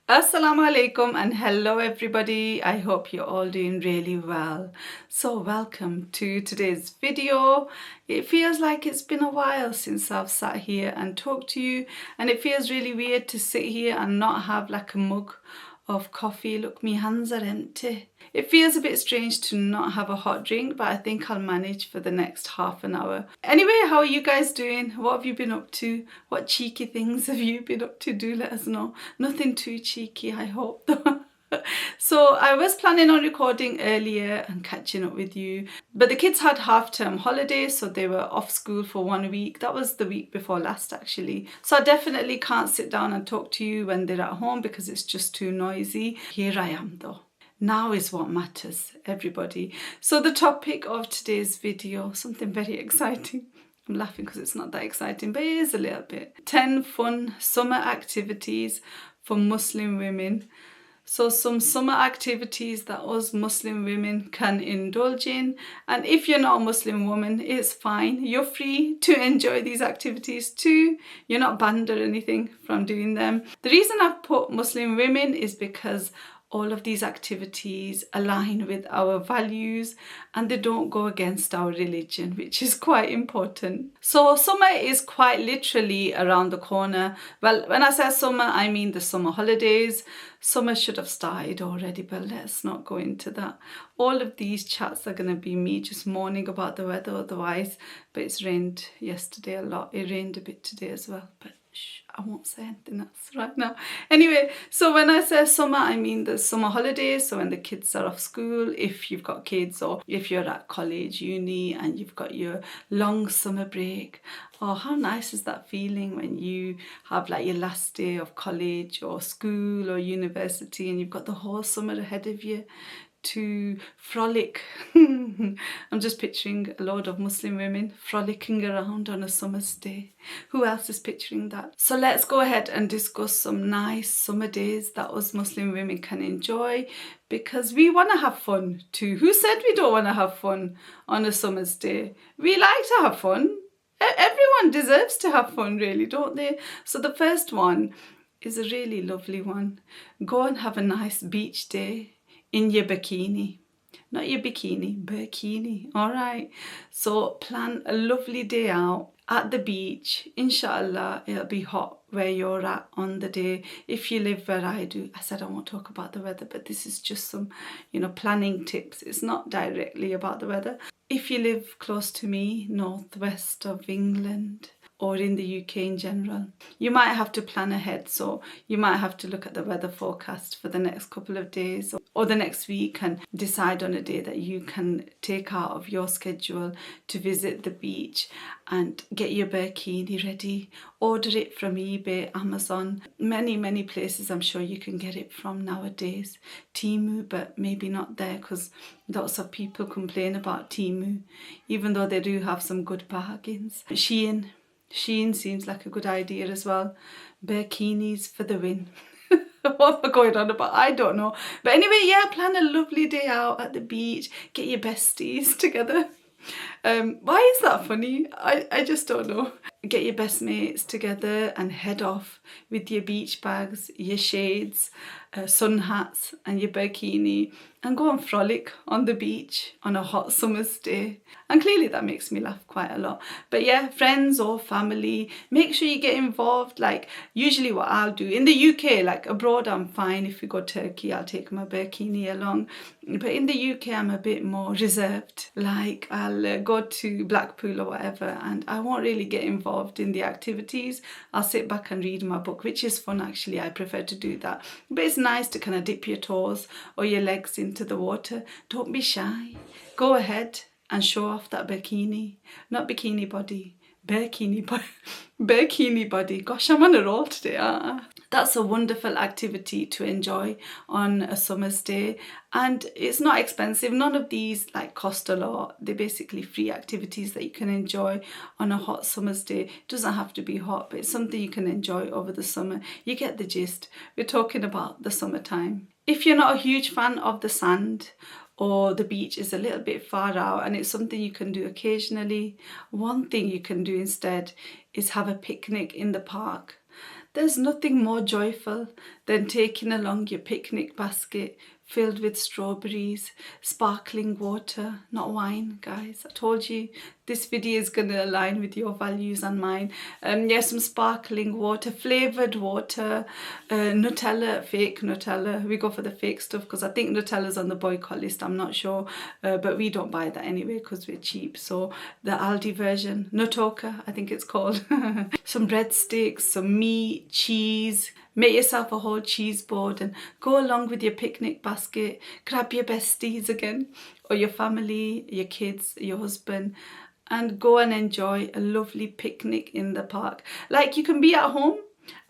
Assalaamu alaikum and hello everybody. I hope you're all doing really well. So welcome to today's video. It feels like it's been a while since I've sat here and talked to you, and it feels really weird to sit here and not have like a mug of coffee. Look, my hands are empty. It feels a bit strange to not have a hot drink, but I think I'll manage for the next half an hour. Anyway, how are you guys doing? What have you been up to? What cheeky things have you been up to? Do let us know. Nothing too cheeky, I hope though. So I was planning on recording earlier and catching up with you, but the kids had half-term holidays, so they were off school for 1 week. That was the week before last actually. So I definitely can't sit down and talk to you when they're at home because it's just too noisy. Here I am though. Now is what matters, everybody. So the topic of today's video, something very exciting. I'm laughing because it's not that exciting, but it is a little bit. 10 fun summer activities for Muslim women. So some summer activities that us Muslim women can indulge in. And if you're not a Muslim woman, it's fine. You're free to enjoy these activities too. You're not banned or anything from doing them. The reason I've put Muslim women is because all of these activities align with our values and they don't go against our religion, which is quite important. So summer is quite literally around the corner. Well, when I say summer, I mean the summer holidays. Summer should have started already, but let's not go into that. All of these chats are going to be me just moaning about the weather otherwise, but it's rained yesterday a lot. It rained a bit today as well, but I won't say anything else right now. Anyway, so when I say summer, I mean the summer holidays. So when the kids are off school, if you've got kids, or if you're at college, uni, and you've got your long summer break. Oh, how nice is that feeling when you have like your last day of college or school or university and you've got the whole summer ahead of you to frolic. I'm just picturing a load of Muslim women frolicking around on a summer's day. Who else is picturing that? So let's go ahead and discuss some nice summer days that us Muslim women can enjoy, because we want to have fun too. Who said we don't want to have fun on a summer's day? We like to have fun. Everyone deserves to have fun, really, don't they? So the first one is a really lovely one. Go and have a nice beach day in your bikini. Not your bikini, bikini. All right. So plan a lovely day out at the beach. Inshallah, it'll be hot where you're at on the day. If you live where I do, I said I won't talk about the weather, but this is just some, planning tips. It's not directly about the weather. If you live close to me, northwest of England, or in the UK in general, you might have to plan ahead. So you might have to look at the weather forecast for the next couple of days or the next week and decide on a day that you can take out of your schedule to visit the beach and get your bikini ready. Order it from eBay, Amazon, many places I'm sure you can get it from nowadays. Temu, but maybe not there because lots of people complain about Temu, even though they do have some good bargains. Shein seems like a good idea as well. Bikinis for the win. What am I going on about? I don't know. But anyway, yeah, plan a lovely day out at the beach. Get your besties together. Why is that funny? I just don't know. Get your best mates together and head off with your beach bags, your shades, sun hats and your bikini and go and frolic on the beach on a hot summer's day. And clearly that makes me laugh quite a lot. But yeah, friends or family, make sure you get involved. Like usually what I'll do in the UK, like abroad I'm fine. If we go to Turkey, I'll take my bikini along. But in the UK, I'm a bit more reserved. Like I'll go to Blackpool or whatever and I won't really get involved in the activities. I'll sit back and read my book, which is fun actually. I prefer to do that. But it's nice to kind of dip your toes or your legs into the water. Don't be shy. Go ahead and show off that bikini. Not bikini body. Bikini body. Bikini body. Gosh, I'm on a roll today, aren't I? That's a wonderful activity to enjoy on a summer's day, and it's not expensive. None of these like cost a lot. They're basically free activities that you can enjoy on a hot summer's day. It doesn't have to be hot, but it's something you can enjoy over the summer. You get the gist. We're talking about the summertime. If you're not a huge fan of the sand or the beach is a little bit far out and it's something you can do occasionally, one thing you can do instead is have a picnic in the park. There's nothing more joyful then taking along your picnic basket filled with strawberries, sparkling water, not wine, guys. I told you this video is going to align with your values and mine. Yes, some sparkling water, flavoured water, Nutella, fake Nutella. We go for the fake stuff because I think Nutella's on the boycott list, I'm not sure, but we don't buy that anyway because we're cheap. So the Aldi version, Nutoka, I think it's called. Some breadsticks, some meat, cheese. Make yourself a whole cheese board and go along with your picnic basket. Grab your besties again, or your family, your kids, your husband, and go and enjoy a lovely picnic in the park. Like, you can be at home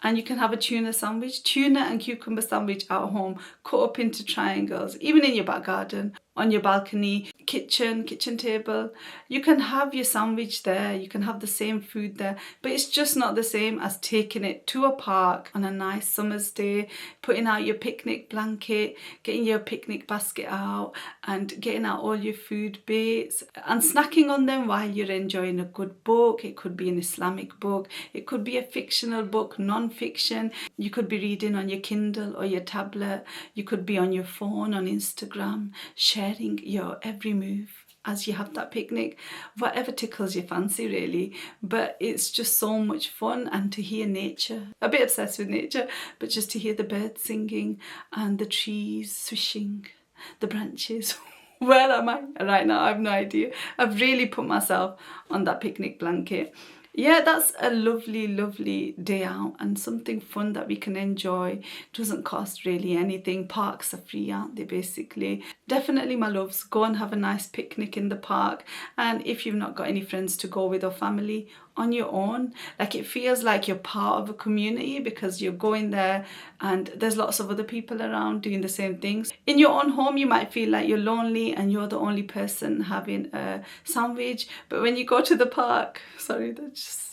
and you can have a tuna sandwich, tuna and cucumber sandwich at home, cut up into triangles, even in your back garden, on your balcony, kitchen table. You can have your sandwich there, you can have the same food there, but it's just not the same as taking it to a park on a nice summer's day, putting out your picnic blanket, getting your picnic basket out and getting out all your food bits and snacking on them while you're enjoying a good book. It could be an Islamic book, it could be a fictional book, non-fiction. You could be reading on your Kindle or your tablet, you could be on your phone, on Instagram, sharing your every move as you have that picnic, whatever tickles your fancy really. But it's just so much fun, and to hear nature, a bit obsessed with nature, but just to hear the birds singing and the trees swishing, the branches. Where am I right now? I have no idea. I've really put myself on that picnic blanket. Yeah, that's a lovely, lovely day out and something fun that we can enjoy. Doesn't cost really anything. Parks are free, aren't they, basically? Definitely, my loves, go and have a nice picnic in the park. And if you've not got any friends to go with or family, on your own. Like, it feels like you're part of a community because you're going there and there's lots of other people around doing the same things. In your own home, you might feel like you're lonely and you're the only person having a sandwich. But when you go to the park, sorry, that's just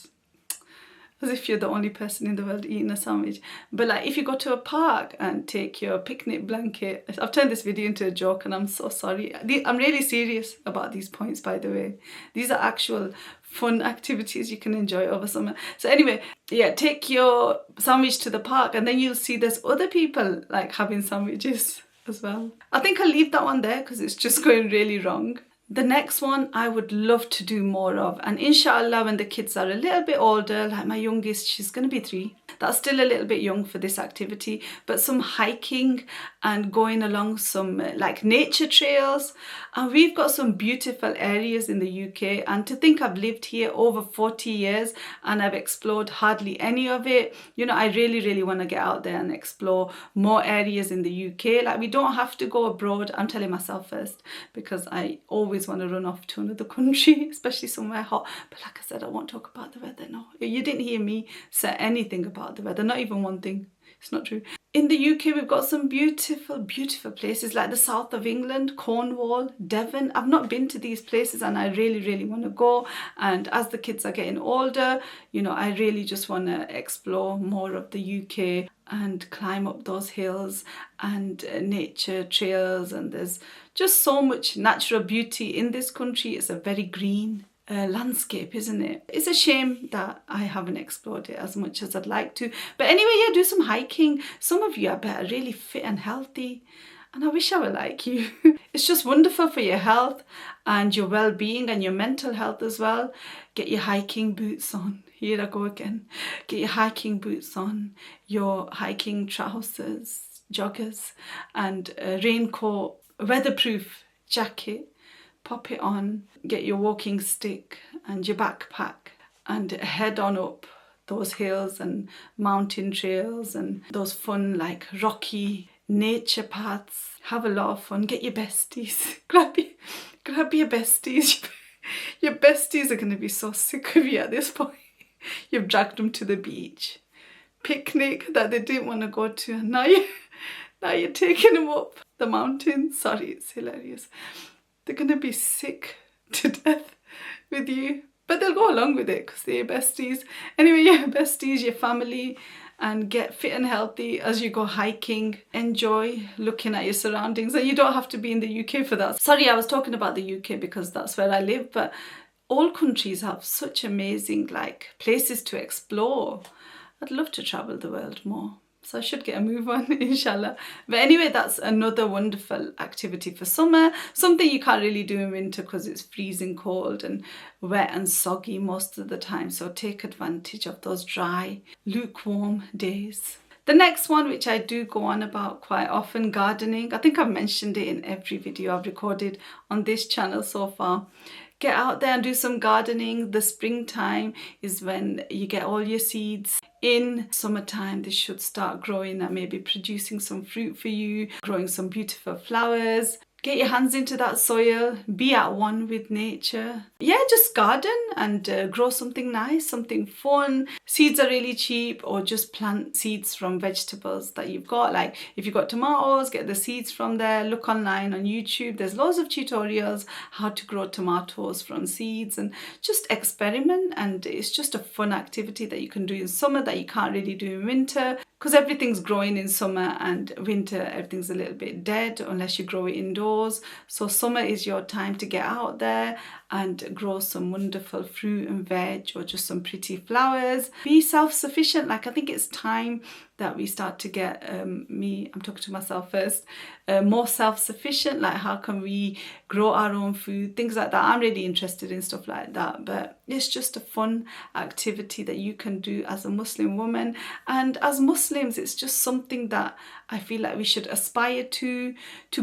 as if you're the only person in the world eating a sandwich. But like, if you go to a park and take your picnic blanket, I've turned this video into a joke and I'm so sorry. I'm really serious about these points, by the way. These are actual fun activities you can enjoy over summer. So anyway, yeah, take your sandwich to the park and then you'll see there's other people like having sandwiches as well. I think I'll leave that one there because it's just going really wrong. The next one I would love to do more of, and inshallah when the kids are a little bit older, like my youngest, she's going to be 3. That's still a little bit young for this activity, but some hiking and going along some like nature trails. And we've got some beautiful areas in the UK, and to think I've lived here over 40 years and I've explored hardly any of it. You know, I really want to get out there and explore more areas in the UK. Like, we don't have to go abroad. I'm telling myself first, because I always want to run off to another country, especially somewhere hot. But like I said, I won't talk about the weather. No, you didn't hear me say anything about the weather, not even one thing. It's not true. In the UK, we've got some beautiful places like the south of England, Cornwall, Devon. I've not been to these places and I really want to go. And as the kids are getting older, you know, I really just want to explore more of the UK and climb up those hills and nature trails. And there's just so much natural beauty in this country. It's a very green landscape, isn't it? It's a shame that I haven't explored it as much as I'd like to. But anyway, yeah, do some hiking. Some of you, I bet, are really fit and healthy, and I wish I were like you. It's just wonderful for your health and your well-being and your mental health as well. Get your hiking boots on. Here I go again. Get your hiking boots on, your hiking trousers, joggers, and a raincoat, a weatherproof jacket. Pop it on, get your walking stick and your backpack and head on up those hills and mountain trails and those fun like rocky nature paths. Have a lot of fun. Get your besties. Grab your besties. Your besties are going to be so sick of you at this point. You've dragged them to the beach, picnic that they didn't want to go to, and now you're taking them up the mountains. Sorry, it's hilarious. They're going to be sick to death with you. But they'll go along with it because they're your besties. Anyway, yeah, besties, your family, and get fit and healthy as you go hiking. Enjoy looking at your surroundings. And you don't have to be in the UK for that. Sorry, I was talking about the UK because that's where I live. But all countries have such amazing like places to explore. I'd love to travel the world more. So I should get a move on, inshallah. But anyway, that's another wonderful activity for summer. Something you can't really do in winter because it's freezing cold and wet and soggy most of the time. So take advantage of those dry, lukewarm days. The next one, which I do go on about quite often, gardening. I think I've mentioned it in every video I've recorded on this channel so far. Get out there and do some gardening. The springtime is when you get all your seeds. In summertime, they should start growing and maybe producing some fruit for you, growing some beautiful flowers. Get your hands into that soil, be at one with nature. Yeah, just garden and grow something nice, something fun. Seeds are really cheap, or just plant seeds from vegetables that you've got. Like if you've got tomatoes, get the seeds from there. Look online on YouTube. There's loads of tutorials how to grow tomatoes from seeds, and just experiment. And it's just a fun activity that you can do in summer that you can't really do in winter, because everything's growing in summer, and winter everything's a little bit dead unless you grow it indoors. So summer is your time to get out there and grow some wonderful fruit and veg, or just some pretty flowers. Be self-sufficient. Like, I think it's time that we start to get, I'm talking to myself first, more self-sufficient. Like, how can we grow our own food, things like that. I'm really interested in stuff like that, but it's just a fun activity that you can do as a Muslim woman. And as Muslims, it's just something that I feel like we should aspire to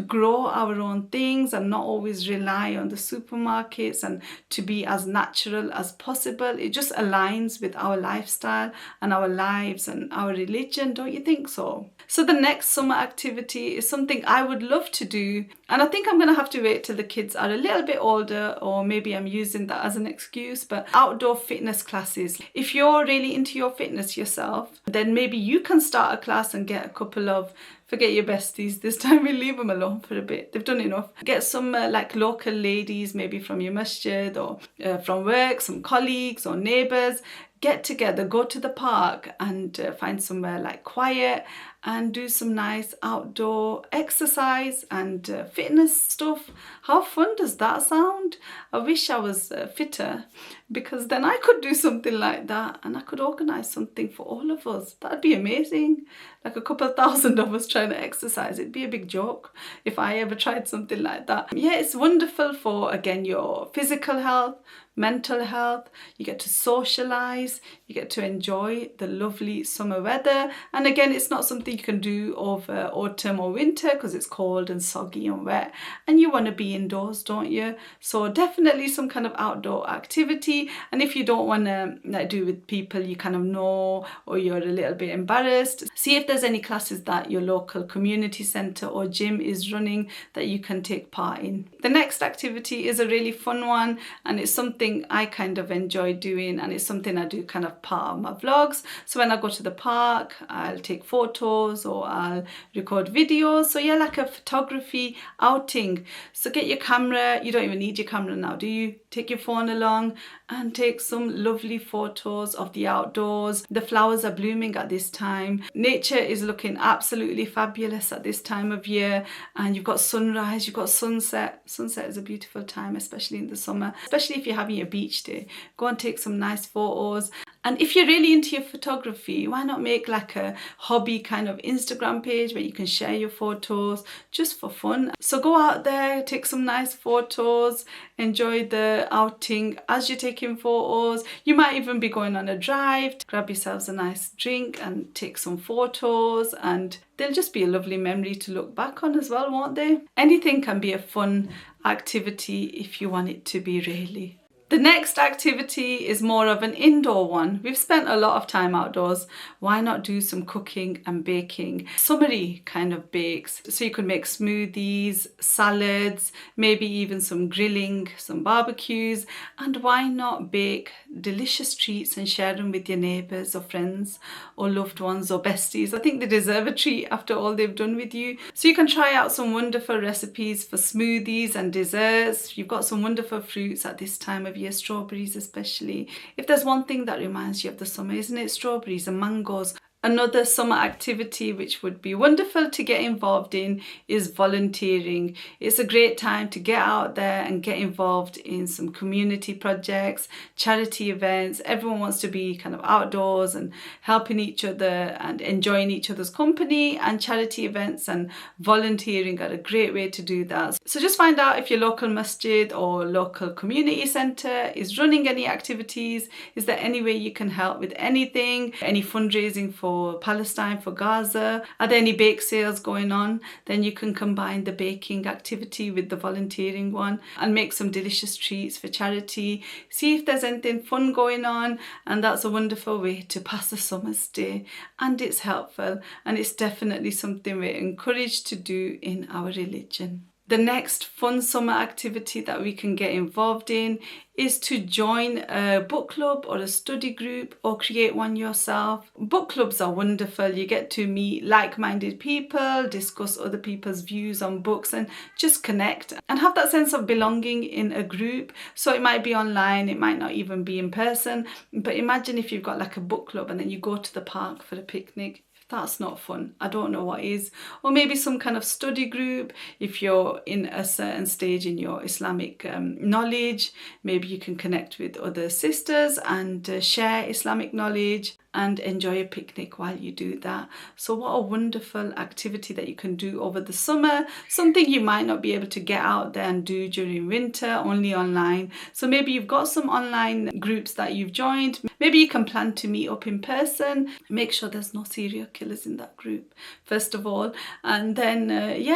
grow our own things and not always rely on the supermarkets, and to be as natural as possible. It just aligns with our lifestyle and our lives and our religion, don't you think so? So the next summer activity is something I would love to do, and I think I'm going to have to wait till the kids are a little bit older, or maybe I'm using that as an excuse, but outdoor fitness classes. If you're really into your fitness yourself, then maybe you can start a class and get a couple of, forget your besties this time, we leave them alone for a bit, they've done enough. Get some like local ladies, maybe from your masjid or from work, some colleagues or neighbours. Get together, go to the park and find somewhere like quiet and do some nice outdoor exercise and fitness stuff. How fun does that sound? I wish I was fitter, because then I could do something like that and I could organise something for all of us. That'd be amazing. Like a couple of thousand of us trying to exercise. It'd be a big joke if I ever tried something like that. Yeah, it's wonderful for, again, your physical health, mental health. You get to socialise, you get to enjoy the lovely summer weather. And again, it's not something you can do over autumn or winter because it's cold and soggy and wet, and you want to be indoors, don't you? So definitely some kind of outdoor activity. And if you don't want to do with people you kind of know, or you're a little bit embarrassed, see if there's any classes that your local community centre or gym is running that you can take part in. The next activity is a really fun one, and it's something I kind of enjoy doing, and it's something I do kind of part of my vlogs. So when I go to the park, I'll take photos or I'll record videos. So yeah, like a photography outing. So get your camera. You don't even need your camera now, do you? Take your phone along and take some lovely photos of the outdoors. The flowers are blooming at this time. Nature is looking absolutely fabulous at this time of year, and you've got sunrise, you've got sunset. Sunset is a beautiful time, especially in the summer, especially if you're having a beach day. Go and take some nice photos. And if you're really into your photography, why not make like a hobby kind of Instagram page where you can share your photos just for fun? So go out there, take some nice photos, enjoy the outing as you're taking photos. You might even be going on a drive, grab yourselves a nice drink and take some photos, and they'll just be a lovely memory to look back on as well, won't they? Anything can be a fun activity if you want it to be, really. The next activity is more of an indoor one. We've spent a lot of time outdoors. Why not do some cooking and baking? Summery kind of bakes. So you could make smoothies, salads, maybe even some grilling, some barbecues. And why not bake delicious treats and share them with your neighbours or friends or loved ones or besties? I think they deserve a treat after all they've done with you. So you can try out some wonderful recipes for smoothies and desserts. You've got some wonderful fruits at this time of year, strawberries especially. If there's one thing that reminds you of the summer, isn't it? Strawberries and mangoes. Another summer activity which would be wonderful to get involved in is volunteering. It's a great time to get out there and get involved in some community projects, charity events. Everyone wants to be kind of outdoors and helping each other and enjoying each other's company, and charity events and volunteering are a great way to do that. So just find out if your local masjid or local community centre is running any activities. Is there any way you can help with anything? Any fundraising for Palestine, for Gaza? Are there any bake sales going on? Then you can combine the baking activity with the volunteering one and make some delicious treats for charity. See if there's anything fun going on, and that's a wonderful way to pass a summer's day, and it's helpful, and it's definitely something we're encouraged to do in our religion. The next fun summer activity that we can get involved in is to join a book club or a study group, or create one yourself. Book clubs are wonderful. You get to meet like-minded people, discuss other people's views on books, and just connect and have that sense of belonging in a group. So it might be online, it might not even be in person, but imagine if you've got like a book club and then you go to the park for a picnic. That's not fun. I don't know what is. Or maybe some kind of study group. If you're in a certain stage in your Islamic knowledge, maybe you can connect with other sisters and share Islamic knowledge and enjoy a picnic while you do that. So what a wonderful activity that you can do over the summer. Something you might not be able to get out there and do during winter, only online. So maybe you've got some online groups that you've joined. Maybe you can plan to meet up in person. Make sure there's no serial killers in that group, first of all. And then,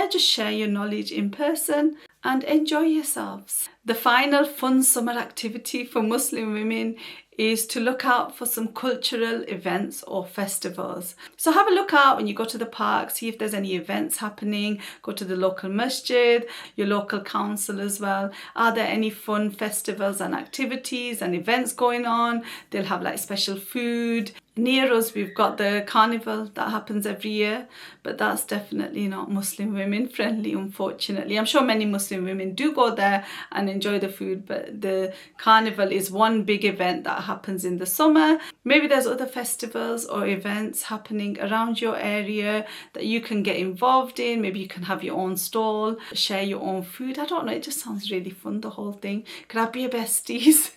just share your knowledge in person and enjoy yourselves. The final fun summer activity for Muslim women is to look out for some cultural events or festivals. So have a look out when you go to the park, see if there's any events happening. Go to the local masjid, your local council as well. Are there any fun festivals and activities and events going on? They'll have like special food. Near us, we've got the carnival that happens every year, but that's definitely not Muslim women friendly, unfortunately. I'm sure many Muslim women do go there and enjoy the food, but the carnival is one big event that happens in the summer. Maybe there's other festivals or events happening around your area that you can get involved in. Maybe you can have your own stall, share your own food. I don't know, it just sounds really fun, the whole thing. Grab your besties.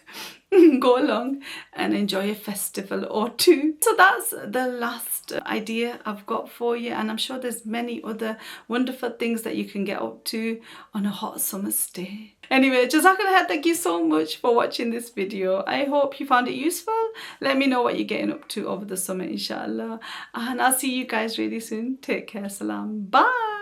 Go along and enjoy a festival or two. So that's the last idea I've got for you, and I'm sure there's many other wonderful things that you can get up to on a hot summer's day. Anyway, Jazakallah, thank you so much for watching this video. I hope you found it useful. Let me know what you're getting up to over the summer, inshallah, and I'll see you guys really soon. Take care. Salam. Bye.